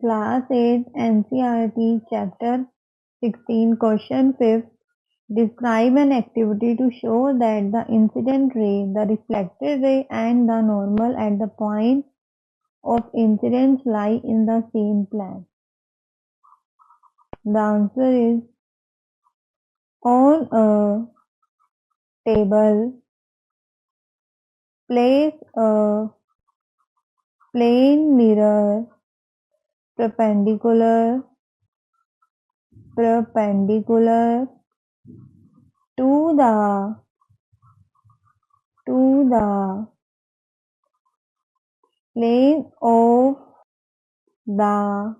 Class 8 NCERT Chapter 16 Question 5. Describe an activity to show that the incident ray, the reflected ray and the normal at the point of incidence lie in the same plane. The answer is on a table, place a plane mirror perpendicular to the plane of the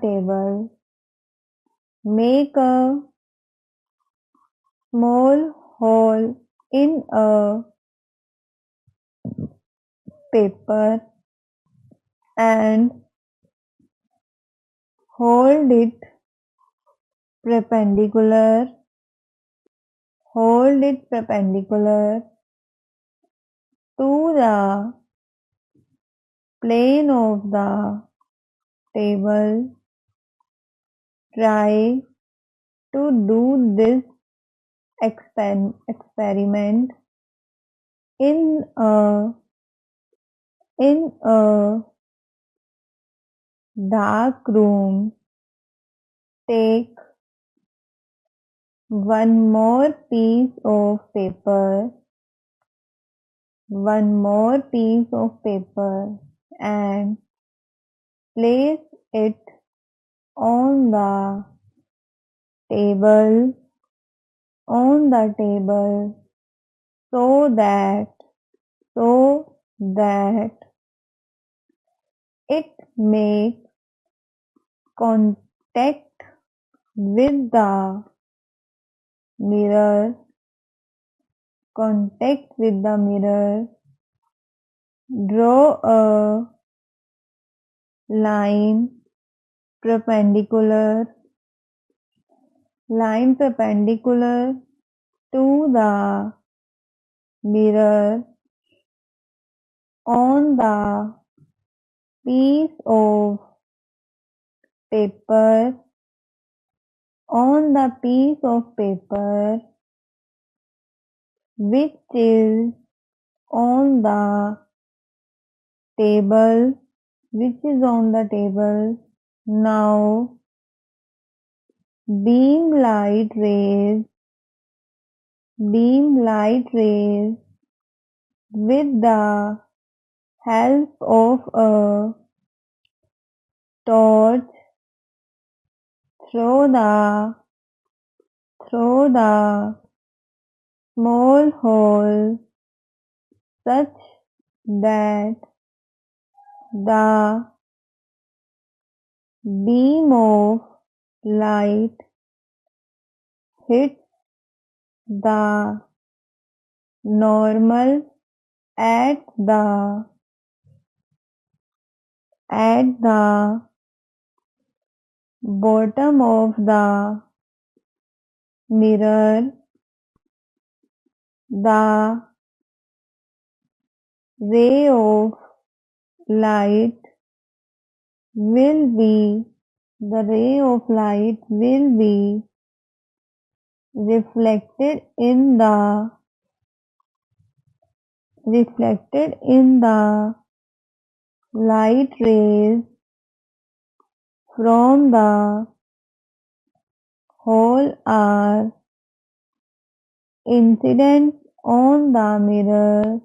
table. Make a small hole in a paper and hold it perpendicular to the plane of the table. Try to do this experiment in a dark room. Take one more piece of paper and place it on the table so that it makes contact with the mirror. Draw a line perpendicular to the mirror on the piece of paper which is on the table. Now beam light rays with the help of a torch through the small hole such that the beam of light hits the normal at the bottom of the mirror. The ray of light will be reflected in the light rays from the hole are incident on the mirror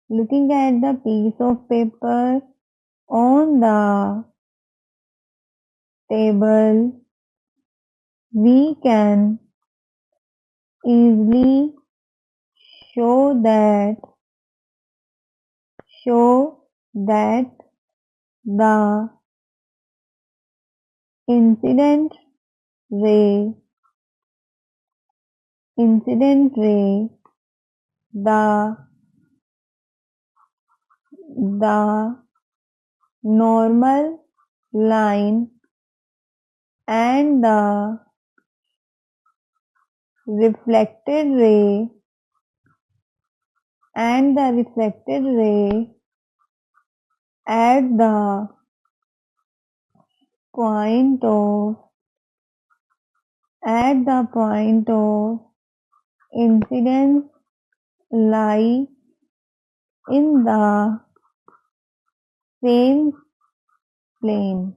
looking at the piece of paper on the table. We can easily show that the incident ray incident ray, the normal line and the reflected ray at the point of incidence lie in the same plane.